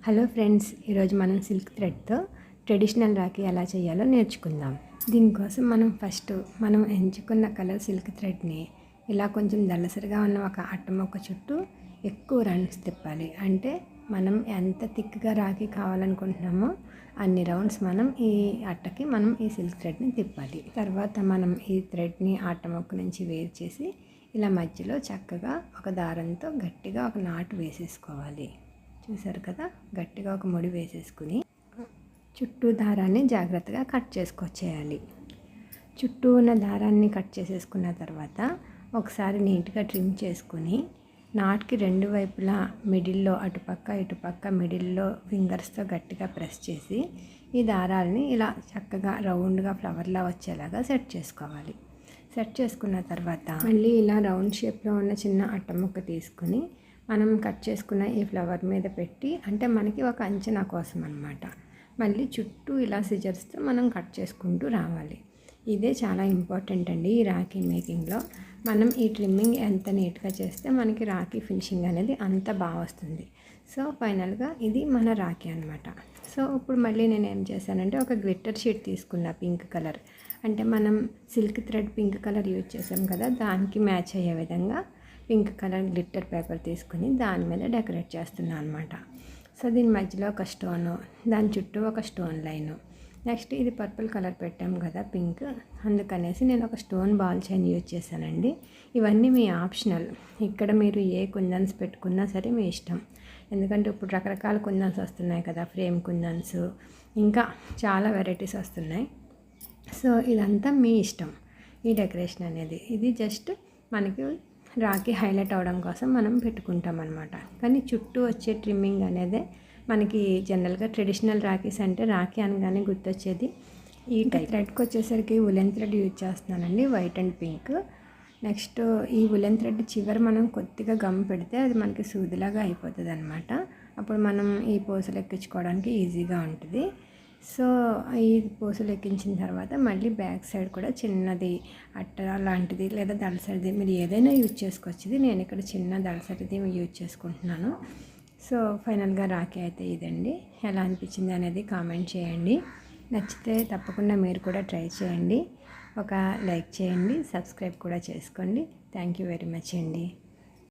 Hello friends, ఈరోజు మనం silk థ్రెడ్తో ట్రెడిషనల్ రాఖీ ఎలా చేయాలో నేర్చుకుందాం. దీనికోసం మనం ఎంచుకున్న కలర్ సిల్క్ థ్రెడ్ని ఇలా కొంచెం దళసరిగా ఉన్న ఒక అట్టముక్క చుట్టూ ఎక్కువ రౌండ్స్ తిప్పాలి. అంటే మనం ఎంత థిక్గా రాఖీ కావాలనుకుంటున్నామో అన్ని రౌండ్స్ మనం ఈ సిల్క్ థ్రెడ్ని తిప్పాలి. తర్వాత మనం ఈ థ్రెడ్ని అట్టముక్క నుంచి వేరు చేసి ఇలా మధ్యలో చక్కగా ఒక దారంతో గట్టిగా ఒక నాటు వేసేసుకోవాలి. చూసారు కదా, గట్టిగా ఒక ముడి వేసేసుకుని చుట్టూ దారాన్ని జాగ్రత్తగా కట్ చేసుకొచ్చేయాలి. చుట్టూ ఉన్న దారాన్ని కట్ చేసేసుకున్న తర్వాత ఒకసారి నీట్గా ట్రిమ్ చేసుకుని నాట్కి రెండు వైపులా మిడిల్లో అటుపక్క ఇటుపక్క మిడిల్లో ఫింగర్స్తో గట్టిగా ప్రెస్ చేసి ఈ దారాలని ఇలా చక్కగా రౌండ్గా ఫ్లవర్లా వచ్చేలాగా సెట్ చేసుకోవాలి. సెట్ చేసుకున్న తర్వాత మళ్ళీ ఇలా రౌండ్ షేప్లో ఉన్న చిన్న అట్టముక్క తీసుకుని మనం కట్ చేసుకున్న ఈ ఫ్లవర్ మీద పెట్టి, అంటే మనకి ఒక అంచనా కోసం అన్నమాట, మళ్ళీ చుట్టూ ఇలా సిజర్స్తో మనం కట్ చేసుకుంటూ రావాలి. ఇదే చాలా ఇంపార్టెంట్ అండి ఈ రాఖీ మేకింగ్లో. మనం ఈ ట్రిమ్మింగ్ ఎంత నీట్గా చేస్తే మనకి రాఖీ ఫినిషింగ్ అనేది అంత బాగా వస్తుంది. సో ఫైనల్గా ఇది మన రాఖీ అనమాట. సో ఇప్పుడు మళ్ళీ నేను ఏం చేశానంటే ఒక గ్లిట్టర్ షీట్ తీసుకున్న పింక్ కలర్, అంటే మనం silk thread pink colour use చేసాం కదా, దానికి మ్యాచ్ అయ్యే విధంగా పింక్ కలర్ గ్లిట్టర్ పేపర్ తీసుకుని దాని మీద డెకరేట్ చేస్తున్నాను అనమాట. సో దీని మధ్యలో ఒక స్టోను, దాని చుట్టూ ఒక స్టోన్ లైను. నెక్స్ట్ ఇది పర్పుల్ కలర్ పెట్టాం కదా పింక్, అందుకనేసి నేను ఒక స్టోన్ బాల్ చైన్ యూజ్ చేశానండి. ఇవన్నీ మీ ఆప్షనల్, ఇక్కడ మీరు ఏ కుందన్స్ పెట్టుకున్నా సరే మీ ఇష్టం. ఎందుకంటే ఇప్పుడు రకరకాల కుందన్స్ వస్తున్నాయి కదా, ఫ్రేమ్ కుందన్స్, ఇంకా చాలా వెరైటీస్ వస్తున్నాయి. సో ఇదంతా మీ ఇష్టం ఈ డెకరేషన్ అనేది. ఇది జస్ట్ మనకి రాఖీ హైలైట్ అవడం కోసం మనం పెట్టుకుంటాం అనమాట. కానీ చుట్టూ వచ్చే ట్రిమ్మింగ్ అనేది మనకి జనరల్గా ట్రెడిషనల్ రాఖీస్ అంటే రాఖీ అనగానే గుర్తొచ్చేది ఈ థ్రెడ్కి వచ్చేసరికి ఉలెన్ థ్రెడ్ యూజ్ చేస్తున్నానండి, వైట్ అండ్ పింక్. నెక్స్ట్ ఈ ఉలెన్ థ్రెడ్ చివరి మనం కొద్దిగా గమ్ పెడితే అది మనకి సూదిలాగా అయిపోతుంది అనమాట. అప్పుడు మనం ఈ పూసలు ఎక్కించుకోవడానికి ఈజీగా ఉంటుంది. సో ఈ పూసలు ఎక్కించిన తర్వాత మళ్ళీ బ్యాక్ సైడ్ కూడా చిన్నది అట్ట లాంటిది లేదా దళసరిది మీరు ఏదైనా యూజ్ చేసుకోవచ్చు. నేను ఇక్కడ చిన్న దళసరిది యూజ్ చేసుకుంటున్నాను. సో ఫైనల్గా రాఖీ అయితే ఇదండి. ఎలా అనిపించింది అనేది కామెంట్ చేయండి. నచ్చితే తప్పకుండా మీరు కూడా ట్రై చేయండి. ఒక లైక్ చేయండి, సబ్స్క్రైబ్ కూడా చేసుకోండి. థ్యాంక్ యూ వెరీ మచ్ అండి.